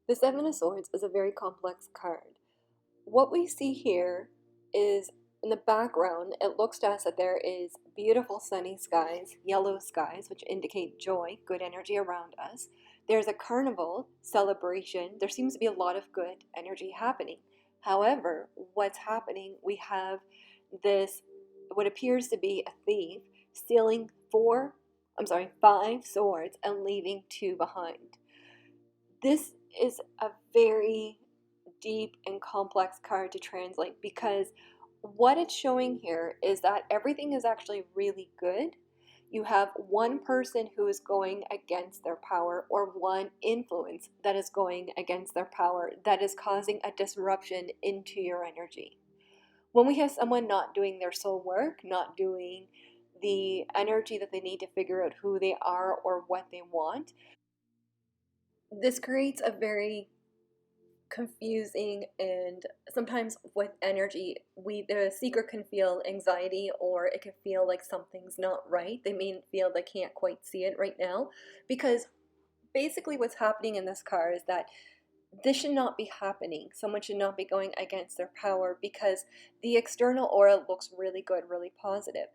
The Seven of Swords is a very complex card. What we see here is in the background, it looks to us that there is beautiful sunny skies, yellow skies, which indicate joy, good energy around us. There's a carnival celebration. There seems to be a lot of good energy happening. However, what's happening, we have this, what appears to be a thief, stealing five swords and leaving two behind. This is a very deep and complex card to translate because what it's showing here is that everything is actually really good. You have one person who is going against their power, or one influence that is going against their power, that is causing a disruption into your energy. When we have someone not doing their soul work, not doing the energy that they need to figure out who they are or what they want, this creates a very confusing, and sometimes with energy, the seeker can feel anxiety, or it can feel like something's not right. They may feel they can't quite see it right now, because basically what's happening in this card is that this should not be happening. Someone should not be going against their power because the external aura looks really good, really positive.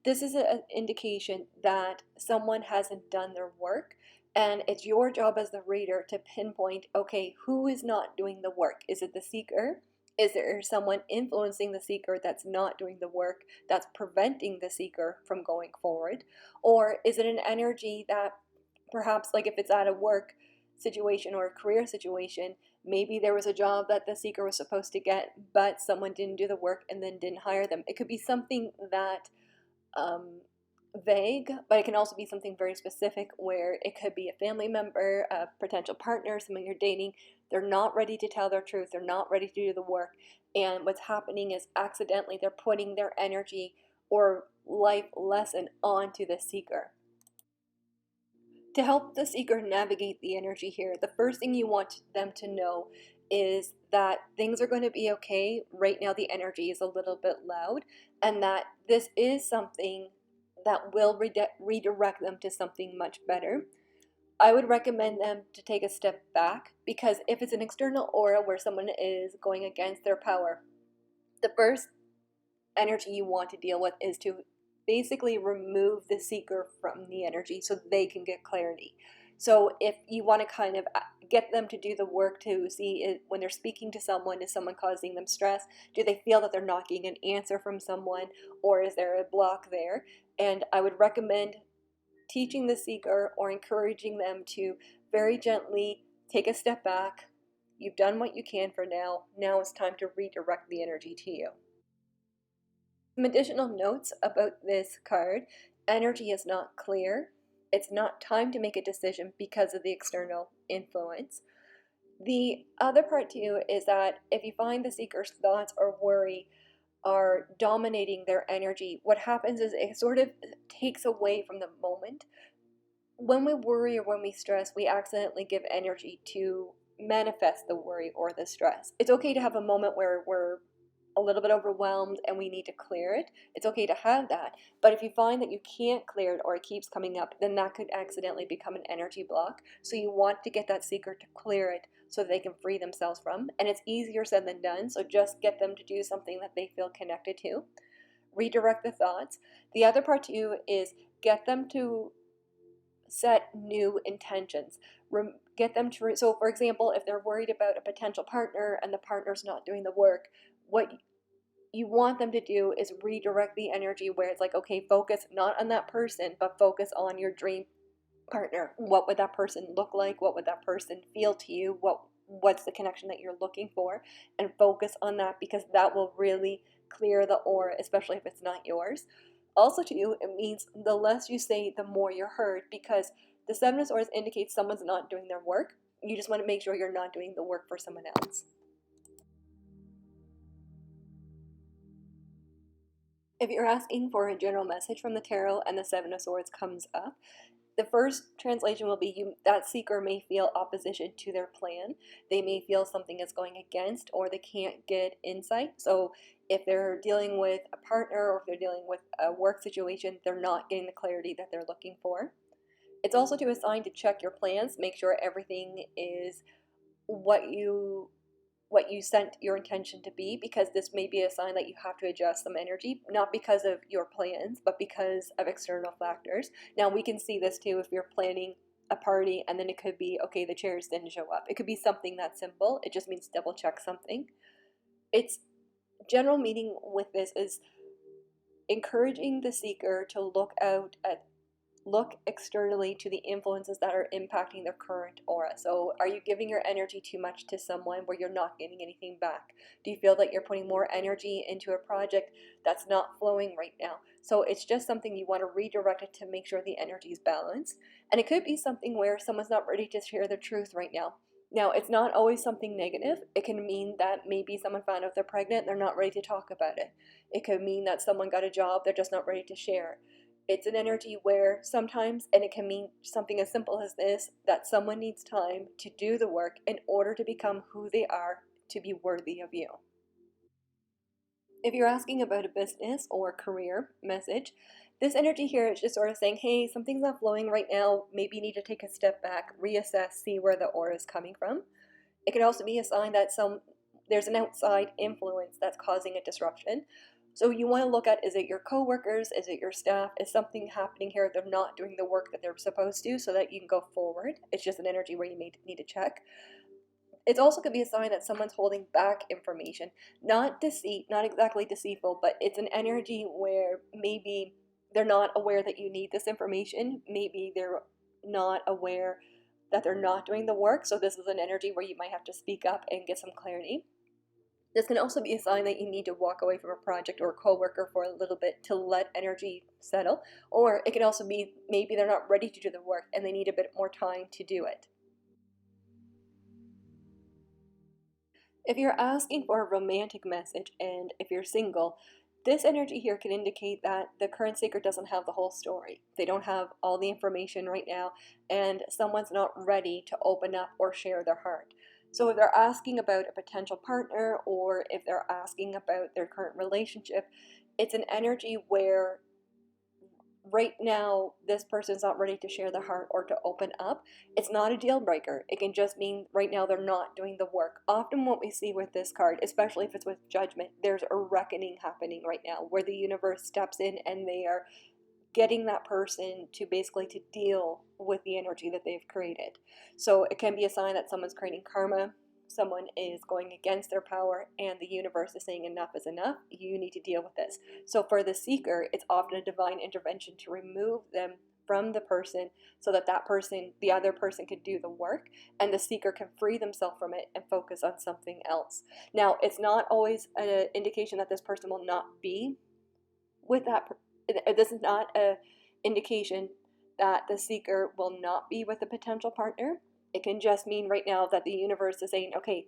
This is an indication that someone hasn't done their work, and it's your job as the reader to pinpoint, okay, who is not doing the work? Is it the seeker? Is there someone influencing the seeker that's not doing the work, that's preventing the seeker from going forward? Or is it an energy that perhaps, like if it's at a work situation or a career situation, maybe there was a job that the seeker was supposed to get, but someone didn't do the work and then didn't hire them. It could be something that vague, but it can also be something very specific, where it could be a family member, a potential partner, someone you're dating. They're not ready to tell their truth. They're not ready to do the work. And what's happening is accidentally they're putting their energy or life lesson onto the seeker. To help the seeker navigate the energy here, the first thing you want them to know is that things are going to be okay. Right now, the energy is a little bit loud, and that this is something that will redirect them to something much better. I would recommend them to take a step back, because if it's an external aura where someone is going against their power, the first energy you want to deal with is to basically remove the seeker from the energy so they can get clarity. So if you want to kind of get them to do the work to see it, when they're speaking to someone, is someone causing them stress? Do they feel that they're not getting an answer from someone, or is there a block there? And I would recommend teaching the seeker or encouraging them to very gently take a step back. You've done what you can for now. Now it's time to redirect the energy to you. Some additional notes about this card: energy is not clear. It's not time to make a decision because of the external influence. The other part too is that if you find the seeker's thoughts or worry are dominating their energy, what happens is it sort of takes away from the moment. When we worry or when we stress, we accidentally give energy to manifest the worry or the stress. It's okay to have a moment where we're a little bit overwhelmed and we need to clear it. It's okay to have that. But if you find that you can't clear it or it keeps coming up, then that could accidentally become an energy block. So you want to get that seeker to clear it so that they can free themselves from. And it's easier said than done. So just get them to do something that they feel connected to. Redirect the thoughts. The other part too is get them to set new intentions. Get them to, so for example, if they're worried about a potential partner and the partner's not doing the work, what you want them to do is redirect the energy where it's like, okay, focus not on that person, but focus on your dream partner. What would that person look like? What would that person feel to you? What's the connection that you're looking for? And focus on that, because that will really clear the aura, especially if it's not yours. Also too, it means the less you say, the more you're heard, because the Seven of Swords indicates someone's not doing their work. You just want to make sure you're not doing the work for someone else. If you're asking for a general message from the tarot and the Seven of Swords comes up, the first translation will be that seeker may feel opposition to their plan. They may feel something is going against, or they can't get insight. So if they're dealing with a partner or if they're dealing with a work situation, they're not getting the clarity that they're looking for. It's also to a sign to check your plans, make sure everything is what you sent your intention to be, because this may be a sign that you have to adjust some energy, not because of your plans, but because of external factors. Now, we can see this too if you're planning a party and then it could be, okay, the chairs didn't show up. It could be something that simple. It just means double check something. Its general meaning with this is encouraging the seeker to look externally to the influences that are impacting their current aura. So are you giving your energy too much to someone where you're not getting anything back? Do you feel that you're putting more energy into a project that's not flowing right now? So it's just something you want to redirect it to make sure the energy is balanced. And it could be something where someone's not ready to share the truth right now. Now, it's not always something negative. It can mean that maybe someone found out they're pregnant, they're not ready to talk about it. It could mean that someone got a job, they're just not ready to share. It's an energy where sometimes, and it can mean something as simple as this, that someone needs time to do the work in order to become who they are to be worthy of you. If you're asking about a business or career message, this energy here is just sort of saying, hey, something's not flowing right now. Maybe you need to take a step back, reassess, see where the aura is coming from. It can also be a sign that there's an outside influence that's causing a disruption. So you want to look at, is it your coworkers? Is it your staff? Is something happening here? They're not doing the work that they're supposed to so that you can go forward. It's just an energy where you may need to check. It also could be a sign that someone's holding back information. Not deceit, not exactly deceitful, but it's an energy where maybe they're not aware that you need this information. Maybe they're not aware that they're not doing the work. So this is an energy where you might have to speak up and get some clarity. This can also be a sign that you need to walk away from a project or a coworker for a little bit to let energy settle. Or it can also be maybe they're not ready to do the work and they need a bit more time to do it. If you're asking for a romantic message and if you're single, this energy here can indicate that the current seeker doesn't have the whole story. They don't have all the information right now, and someone's not ready to open up or share their heart. So if they're asking about a potential partner or if they're asking about their current relationship, it's an energy where right now this person's not ready to share their heart or to open up. It's not a deal breaker. It can just mean right now they're not doing the work. Often what we see with this card, especially if it's with judgment, there's a reckoning happening right now where the universe steps in and they are getting that person to basically to deal with the energy that they've created. So it can be a sign that someone's creating karma, someone is going against their power, and the universe is saying enough is enough, you need to deal with this. So for the seeker, it's often a divine intervention to remove them from the person so that the other person can do the work and the seeker can free themselves from it and focus on something else. Now, it's not always an indication that this person will not be with that this is not an indication that the seeker will not be with a potential partner. It can just mean right now that the universe is saying, okay,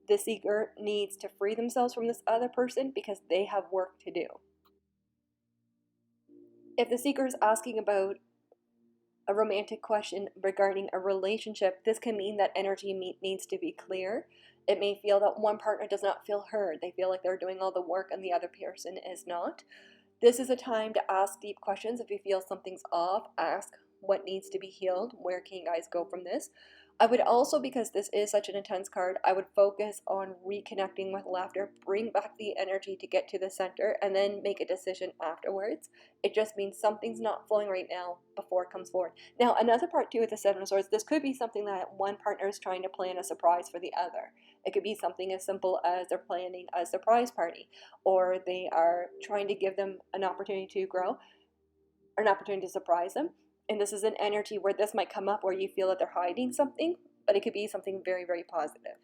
the seeker needs to free themselves from this other person because they have work to do. If the seeker is asking about a romantic question regarding a relationship, this can mean that energy needs to be clear. It may feel that one partner does not feel heard. They feel like they're doing all the work and the other person is not. This is a time to ask deep questions. If you feel something's off, ask what needs to be healed. Where can you guys go from this? I would also, because this is such an intense card, I would focus on reconnecting with laughter, bring back the energy to get to the center, and then make a decision afterwards. It just means something's not flowing right now before it comes forward. Now, another part too with the Seven of Swords, this could be something that one partner is trying to plan a surprise for the other. It could be something as simple as they're planning a surprise party, or they are trying to give them an opportunity to grow, or an opportunity to surprise them. And this is an energy where this might come up where you feel that they're hiding something, but it could be something very, very positive.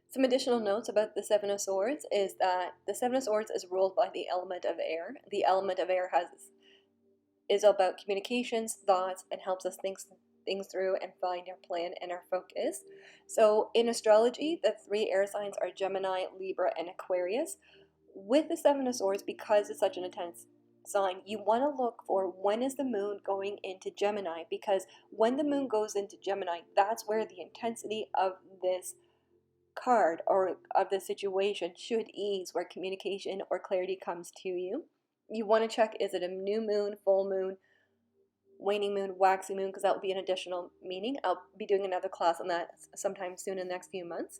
Some additional notes about the Seven of Swords is that the Seven of Swords is ruled by the element of air. The element of air is about communications, thoughts, and helps us think things through and find our plan and our focus. So in astrology, the three air signs are Gemini, Libra, and Aquarius. With the Seven of Swords, because it's such an intense sign, you want to look for when is the moon going into Gemini, because when the moon goes into Gemini, that's where the intensity of this card or of the situation should ease, where communication or clarity comes to you. You want to check, is it a new moon, full moon, waning moon, waxing moon, because that will be an additional meaning. I'll be doing another class on that sometime soon in the next few months.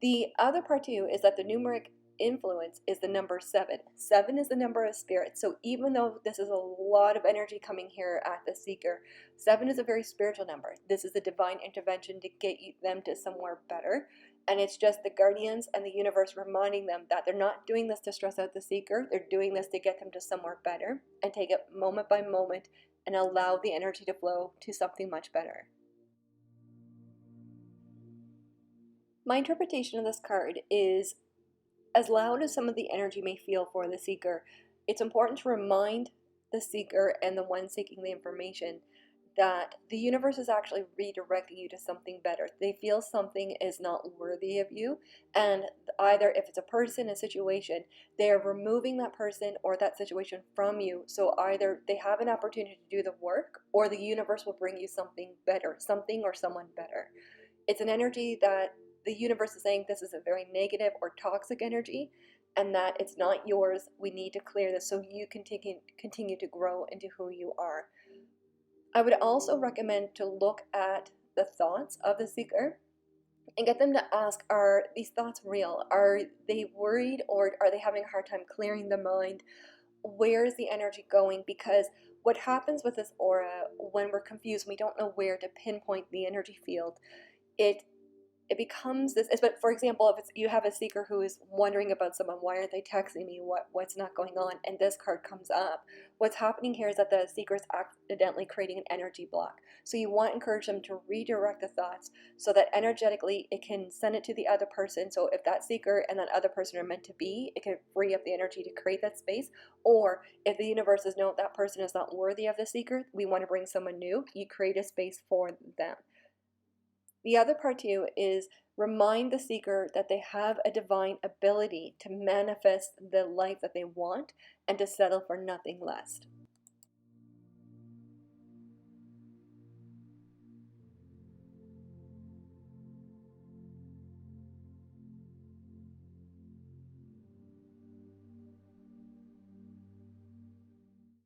The other part too is that the numeric influence is the number 7. 7 is the number of spirit. So even though this is a lot of energy coming here at the seeker, 7 is a very spiritual number. This is a divine intervention to get them to somewhere better. And it's just the guardians and the universe reminding them that they're not doing this to stress out the seeker. They're doing this to get them to somewhere better, and take it moment by moment and allow the energy to flow to something much better. My interpretation of this card is, as loud as some of the energy may feel for the seeker, it's important to remind the seeker and the one seeking the information that the universe is actually redirecting you to something better. They feel something is not worthy of you, and either if it's a person, a situation, they are removing that person or that situation from you. So either they have an opportunity to do the work, or the universe will bring you something better, something or someone better. It's an energy that the universe is saying this is a very negative or toxic energy, and that it's not yours. We need to clear this so you can continue to grow into who you are. I would also recommend to look at the thoughts of the seeker and get them to ask, are these thoughts real? Are they worried, or are they having a hard time clearing the mind? Where is the energy going? Because what happens with this aura when we're confused, we don't know where to pinpoint the energy field, it becomes this. But for example, if you have a seeker who is wondering about someone, why aren't they texting me? What's not going on? And this card comes up. What's happening here is that the seeker is accidentally creating an energy block. So you want to encourage them to redirect the thoughts so that energetically it can send it to the other person. So if that seeker and that other person are meant to be, it can free up the energy to create that space. Or if the universe says, no, that person is not worthy of the seeker, we want to bring someone new, you create a space for them. The other part too is remind the seeker that they have a divine ability to manifest the life that they want and to settle for nothing less.